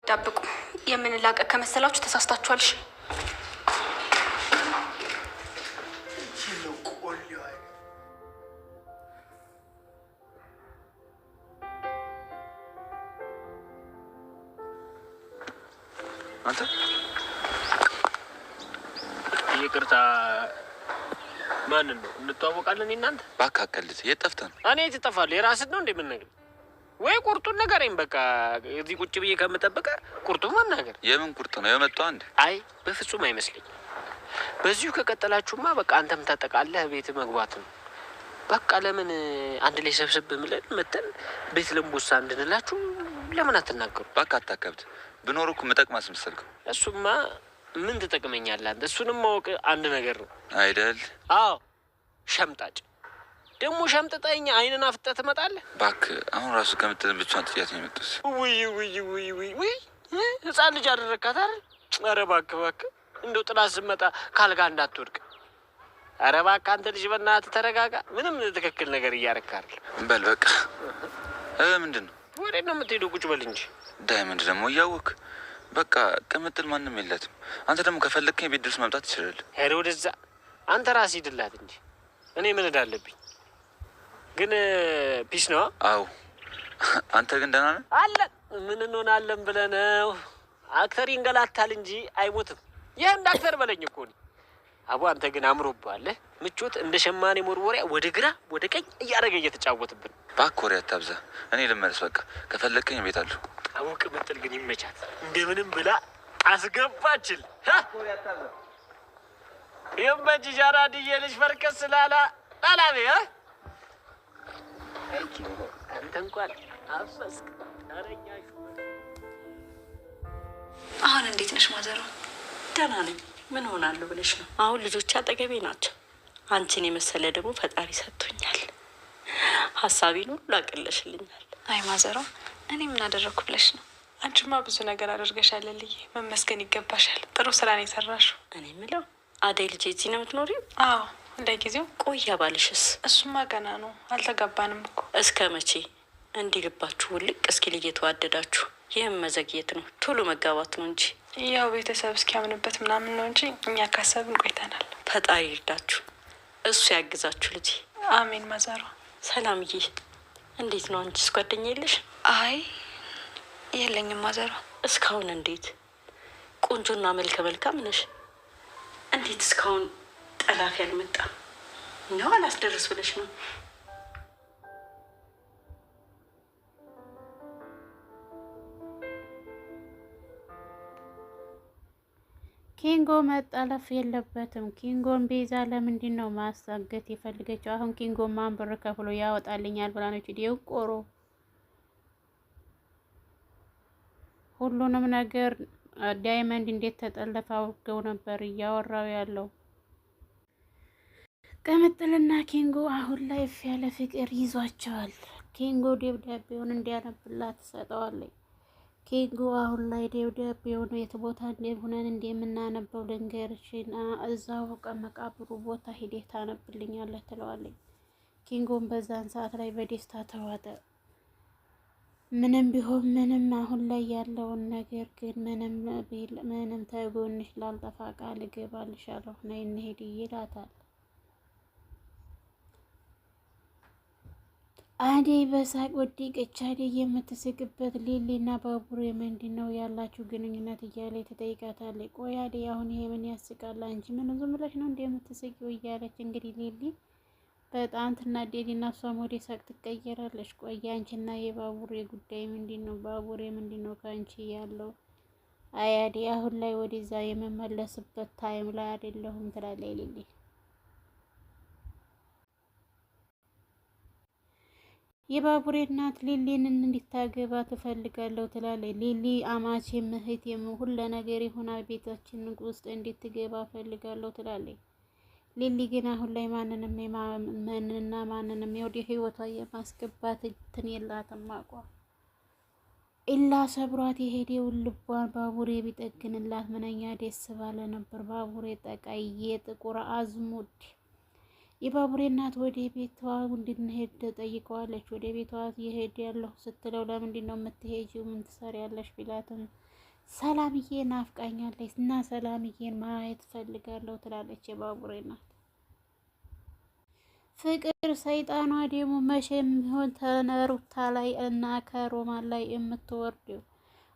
ዳብቁ የምንላቀቅ ከመሰላችሁ ተሳስታችኋል። አንተ ይቅርታ ማንን ነው እንተዋወቃለን? እናንተ ባካከልት የጠፍተህ ነው? እኔ ትጠፋለህ? የራስህ ነው እንደምንነግር ወይ ቁርጡን ንገረኝ። በቃ እዚህ ቁጭ ብዬ ከምጠብቀ ቁርጡን መናገር። የምን ቁርጥ ነው የመጣው? አንድ አይ በፍጹም አይመስለኝም። በዚሁ ከቀጠላችሁማ በቃ አንተም ታጠቃለህ ቤት መግባት ነው። በቃ ለምን አንድ ላይ ሰብስብ ብለን መተን ቤት ለምቦሳ እንድንላችሁ ለምን አትናገሩ? ባካ አታከብት። ብኖር እኮ መጠቅም አስመሰልከው። እሱማ ምን ትጠቅመኛለህ አንተ? እሱንም ማወቅ አንድ ነገር ነው አይደል? አዎ ሸምጣጭ ደግሞ ሸምጥጠኝ አይንን አፍጠህ ትመጣለህ። እባክህ አሁን ራሱ ከምትልን ብቻዋን ጥያት ነው የመጡት። ውይ ህፃን ልጅ አደረግካት አይደል? ኧረ እባክህ እንደው ጥላት ስመጣ ካልጋ እንዳትወድቅ። ኧረ እባክህ አንተ ልጅ በእናትህ ተረጋጋ። ምንም ትክክል ነገር እያደረግህ አይደል። በል በቃ ምንድን ነው? ወዴት ነው የምትሄደው? ቁጭ በል እንጂ። ዳይመንድ ደግሞ እያወቅህ በቃ ቅምጥል ማንም የላትም። አንተ ደግሞ ከፈለግከኝ ቤት ድረስ መምጣት ትችላለህ። ሄደ ወደዛ። አንተ ራስህ ሂድላት እንጂ እኔ ምን እዳለብኝ? ግን ፒስ ነው። አዎ አንተ ግን ደህና ነህ? አለን ምን እንሆናለን ብለህ ነው? አክተር ይንገላታል እንጂ አይሞትም። ይህን አክተር በለኝ እኮ ነው። አቡ አንተ ግን አምሮብሃል። ምቾት እንደ ሸማኔ መወርወሪያ ወደ ግራ ወደ ቀኝ እያደረገ እየተጫወትብን። እባክህ ወሬ አታብዛ። እኔ ልመለስ በቃ። ከፈለግከኝ ቤት አለሁ። አውቅ ምትል ግን ይመቻት። እንደምንም ብላ አስገባችል። ይመች ጃራድዬ ልጅ ፈርከስ ስላላ ላላቤ አንተ እንኳን አፈስክ። አረኛሽ አሁን እንዴት ነሽ ማዘሯ? ደህና ነኝ። ምን ሆናለሁ ብለሽ ነው? አሁን ልጆች አጠገቤ ናቸው። አንቺን የመሰለ ደግሞ ፈጣሪ ሰጥቶኛል። ሀሳቤን ሁሉ አቅለሽልኛል። አይ ማዘሯ እኔ ምን አደረግኩ ብለሽ ነው? አንቺማ ብዙ ነገር አደርገሻል ልዬ፣ መመስገን ይገባሻል። ጥሩ ስራ ነው የሰራሽው። እኔ የምለው አደይ ልጄ እዚህ ነው የምትኖሪው? አዎ እንደ ጊዜው። ቆያ ባልሽስ? እሱማ ገና ነው፣ አልተጋባንም እኮ። እስከ መቼ እንዲህ ልባችሁ ውልቅ እስኪል እየተዋደዳችሁ? ይህም መዘግየት ነው፣ ቶሎ መጋባት ነው እንጂ። ያው ቤተሰብ እስኪያምንበት ምናምን ነው እንጂ እኛ ካሰብን ቆይተናል። ፈጣሪ ይርዳችሁ፣ እሱ ያግዛችሁ ልጄ። አሜን ማዘሯ። ሰላምዬ እንዴት ነው? አንቺስ ጓደኛ የለሽ? አይ የለኝም ማዘሯ። እስካሁን እንዴት ቆንጆና መልከ መልካም ነሽ። እንዴት እስካሁን ጠላፊ አልመጣም ነው? አላስደርስ ብለሽ ነው? ኪንጎ መጠለፍ የለበትም። ኪንጎን ቤዛ ለምንድን ነው ማሳገት የፈልገችው? አሁን ኪንጎ ማን ብር ከፍሎ ያወጣልኛል ብላ ነው ቆሮ ሁሉንም ነገር ዳይመንድ እንዴት ተጠለፈ አውገው ነበር እያወራው ያለው። ቅምጥልና ኪንጎ አሁን ላይ ያለ ፍቅር ይዟቸዋል። ኪንጎ ደብዳቤውን እንዲያነብላት ትሰጠዋለች። ኪንጎ አሁን ላይ ደብዳቤውን የት ቦታ እንደሆነን እንደምናነበው ልንገርሽና እዛው መቃብሩ ቦታ ሂደህ ታነብልኛለህ ትለዋለች። ኪንጎን በዛን ሰዓት ላይ በደስታ ተዋጠ። ምንም ቢሆን ምንም አሁን ላይ ያለውን ነገር ግን ምንም ተጎንሽ ላልጠፋ ቃል እገባልሻለሁ ነይ እንሂድ ይላታል። አደይ በሳቅ ወደቀች። አደይ የምትስቅበት ሊሊና ባቡሬ ምንድን ነው ያላችሁ ግንኙነት እያለ ትጠይቃታለች። ቆይ አደይ አሁን ይሄ ምን ያስቃል? አንቺ ምን ዝም ብለሽ ነው እንደምትስቂው እያለች እንግዲህ ሊሊ በጣም ትናደድና እሷም ወደ ሳቅ ትቀየራለች። ቆይ አንቺና የባቡሬ ጉዳይ ምንድን ነው? ባቡሬ ምንድን ነው ከአንቺ ያለው? አይ አደይ አሁን ላይ ወደዛ የመመለስበት ታይም ላይ አይደለሁም ትላለች ሊሊ። የባቡሬ እናት ሊሊን እንድታገባ ትፈልጋለሁ ትላለች። ሊሊ አማቼም እህቴም ሁሉ ነገር የሆነ ቤታችን ውስጥ እንድትገባ ፈልጋለሁ ትላለች። ሊሊ ግን አሁን ላይ ማንንም ወደ ህይወቷ የማስገባት እንትን የላትም። አቋ ኢላ ሰብሯት የሄደውን ልቧን ባቡሬ ቢጠግንላት ምንኛ ደስ ባለ ነበር። ባቡሬ ጠቃዬ ጥቁር አዝሙድ። የባቡሬ እናት ወደ ቤቷ እንድንሄድ ጠይቀዋለች። ወደ ቤቷ የሄድ ያለሁ ስትለው ለምንድን ነው የምትሄጂው? ምን ትሰሪያለሽ ቢላትም ሰላምዬ ናፍቃኛለች እና ሰላምዬን ማየት ፈልጋለሁ ትላለች የባቡሬ ናት። ፍቅር ሰይጣኗ ደግሞ መቼም ቢሆን ተነሩታ ላይ እና ከሮማን ላይ የምትወርደው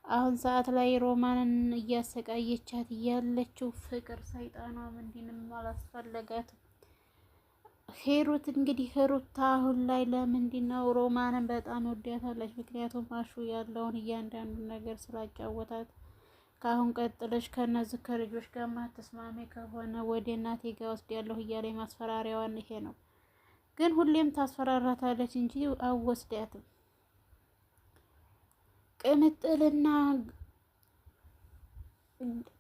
አሁን ሰዓት ላይ ሮማንን እያሰቃየቻት እያለችው ፍቅር ሰይጣኗ ምንድንም አላስፈለጋትም። ሄሩት እንግዲህ ሩታ አሁን ላይ ለምንድን ነው ሮማንን በጣም ወዳታለች። ምክንያቱም አሹ ያለውን እያንዳንዱ ነገር ስላጫወታት ከአሁን ቀጥለሽ ከነዚህ ከልጆች ጋር ማትስማሚ ከሆነ ወደ እናቴ ጋር ወስዳለሁ እያለ ማስፈራሪያዋን ይሄ ነው። ግን ሁሌም ታስፈራራታለች እንጂ አወስዳትም። ቅምጥልና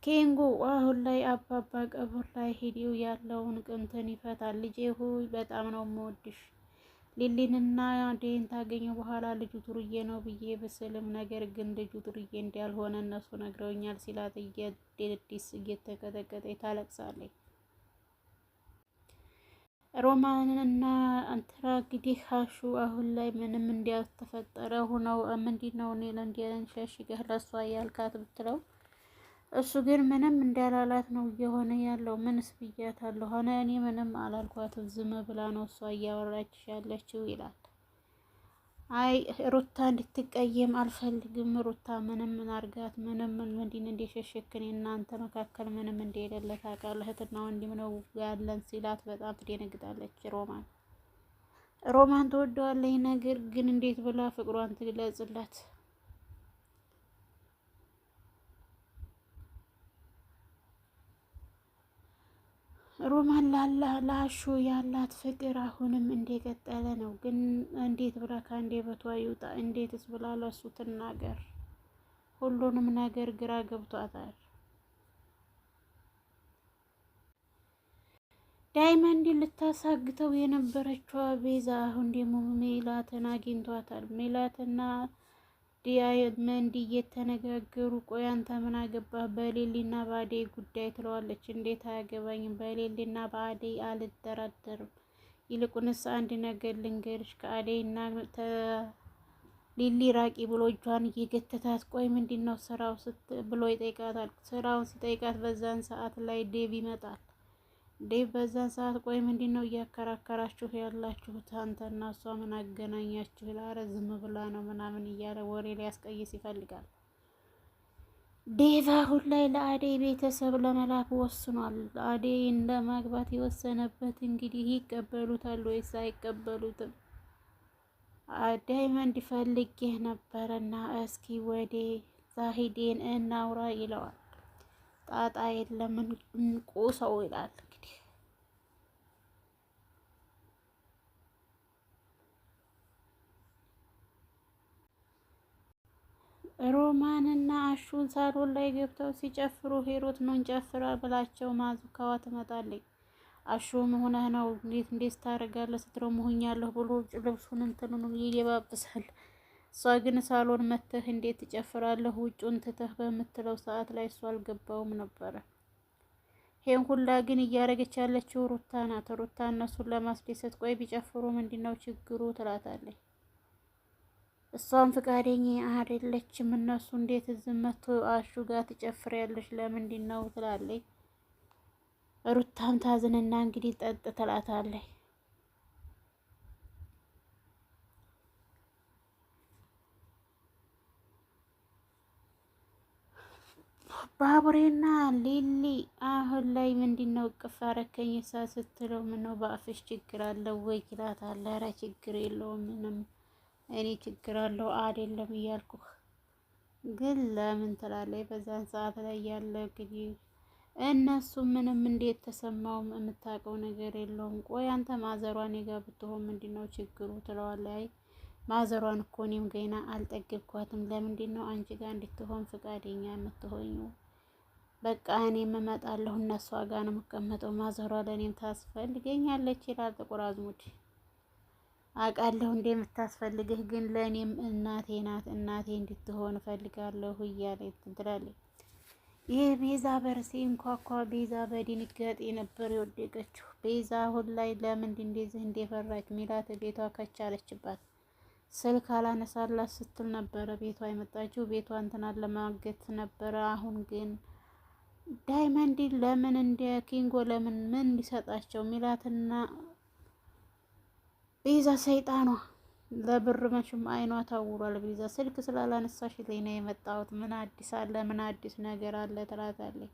ኬንጎ አሁን ላይ አባባ ቀብር ላይ ሄዲው ያለውን ቅንትን ይፈታል። ልጄ ሆይ በጣም ነው የምወድሽ። ሊሊንና ዴን ታገኘው በኋላ ልጁ ዱርዬ ነው ብዬ ብስልም ነገር ግን ልጁ ዱርዬ እንዳልሆነ እነሱ ነግረውኛል ሲላት እየደዲስ እየተቀጠቀጠ ታለቅሳለች። ሮማንና እንትና እንግዲህ ሀሹ አሁን ላይ ምንም እንዲያልተፈጠረ ሆነው ምንድነው እኔ ለእንዲያን ሸሽገህ ለሷ ያልካት ብትለው እሱ ግን ምንም እንዳላላት ነው እየሆነ ያለው። ምንስ ብያታለሁ? ሆነ እኔ ምንም አላልኳትም፣ ዝም ብላ ነው እሷ እያወራች ያለችው ይላል። አይ ሩታ እንድትቀየም አልፈልግም። ሩታ ምንም አርጋት ምንም ምንድን እንደሸሸክን እናንተ መካከል ምንም እንደሌለ ታውቃለህ። እህትና ወንድም ነው ያለን ሲላት በጣም ትደነግጣለች። ሮማን ትወደዋለች፣ ነገር ግን እንዴት ብላ ፍቅሯን ትግለጽላት? ሮማን ላሹ ያላት ፍቅር አሁንም እንደቀጠለ ነው። ግን እንዴት ብላ ከአንደበቷ ይውጣ? እንዴትስ ብላ ለሱ ትናገር? ሁሉንም ነገር ግራ ገብቷታል። ዳይመንድ ልታሳግተው የነበረችው ቤዛ አሁን ደግሞ ሜላትን አግኝቷታል። ሜላትና ዳይመንድ እየተነጋገሩ ቆይ አንተ ምን አገባህ በሌሊና በአደይ ጉዳይ ትለዋለች። እንዴት አያገባኝም? በሌሊና በአደይ አልደራደርም። ይልቁንስ አንድ ነገር ልንገርሽ ከአደይና ሊሊ ራቂ ብሎ እጇን እየገተታት ቆይ ምንድን ነው ስራው ብሎ ይጠይቃታል። ስራውን ሲጠይቃት በዛን ሰዓት ላይ ዴቭ ይመጣል። ዴቭ በዛን ሰዓት ቆይ ምንድን ነው እያከራከራችሁ ያላችሁት? አንተና እሷ ምን አገናኛችሁ? ላረ ዝም ብላ ነው ምናምን እያለ ወሬ ሊያስቀይስ ይፈልጋል። ዴቭ አሁን ላይ ለአደይ ቤተሰብ ለመላክ ወስኗል። አደይን ለማግባት የወሰነበት እንግዲህ ይቀበሉታል ወይስ አይቀበሉትም? ዳይመንድ ፈልጌህ ነበረና እስኪ ወደ ዛሂዴን እናውራ ይለዋል። ጣጣ የለም እንቁ ሰው ይላል። እንግዲህ ሮማንና አሹን ሳሎን ላይ ገብተው ሲጨፍሩ ሄሮት ነው እንጨፍራ ብላቸው ማዙካዋ ትመጣለች። አሹም ሆነህ ነው እንዴት ታደርጋለህ ስትለው መሆኛለሁ ብሎ ልብሱን እንትኑን ይደባብሳል። እሷ ግን ሳሎን መተህ እንዴት ትጨፍራለህ ውጩን ትተህ በምትለው ሰዓት ላይ እሷ አልገባውም ነበረ። ይሄን ሁላ ግን እያደረገች ያለችው ሩታ ናት። ሩታ እነሱን ለማስደሰት ቆይ ቢጨፍሩ ምንድነው ችግሩ ትላታለች። እሷም ፍቃደኛ አይደለችም። እነሱ እንዴት እዚህ መቶ አሹ ጋር ትጨፍሪያለሽ ለምንድን ነው ትላለች። ሩታም ታዝንና እንግዲህ ጠጥ ትላታለች። ባቡሬና ሊሊ አሁን ላይ ምንድነው እቅፍ አረከኝ ሳ ስትለው ምነው በአፍሽ ችግር አለው ወይ ይላታል። ኧረ ችግር የለውም ምንም እኔ ችግር አለው አይደለም እያልኩህ ግን ለምን ትላለች። በዛን ሰዓት ላይ ያለ እንግዲህ እነሱ ምንም እንዴት ተሰማውም የምታውቀው ነገር የለውም። ቆይ አንተ ማዘሯን ጋር ብትሆን ምንድነው ችግሩ ትለዋለች። ማዘሯን እኮ እኔም ገና አልጠገብኳትም። ለምንድን ነው አንቺ ጋር እንድትሆን ፍቃደኛ የምትሆኙ? በቃ እኔም እመጣለሁ እነሷ ጋር ነው የምቀመጠው። ማዘሯ ለእኔም ታስፈልገኛለች ይላል ጥቁር አዝሙድ። አውቃለሁ እንደምታስፈልግህ ግን ለእኔም እናቴ ናት፣ እናቴ እንድትሆን እፈልጋለሁ እያለ ትላለች። ይህ ቤዛ በር ሲንኳኳ ቤዛ በድንጋጤ ነበር የወደቀችው። ቤዛ አሁን ላይ ለምንድን እንደዚህ እንደፈራች ሚላት ቤቷ ከቻለችባት። ስልክ አላነሳላት ስትል ነበረ ቤቷ የመጣችው። ቤቷ እንትናን ለማገት ነበረ። አሁን ግን ዳይመንድን ለምን እንደ ኪንጎ ለምን ምን እንዲሰጣቸው ሚላትና ቤዛ ሰይጣኗ ለብር መቼም አይኗ ታውሯል። ቤዛ ስልክ ስላላነሳሽ ላይ ነው የመጣሁት፣ ምን አዲስ አለ፣ ምን አዲስ ነገር አለ ትላታለች።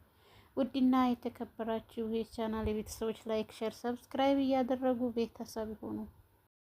ውድና የተከበራችሁ የቻናል የቤተሰቦች ላይክ፣ ሸር፣ ሰብስክራይብ እያደረጉ ቤተሰብ ሆኑ።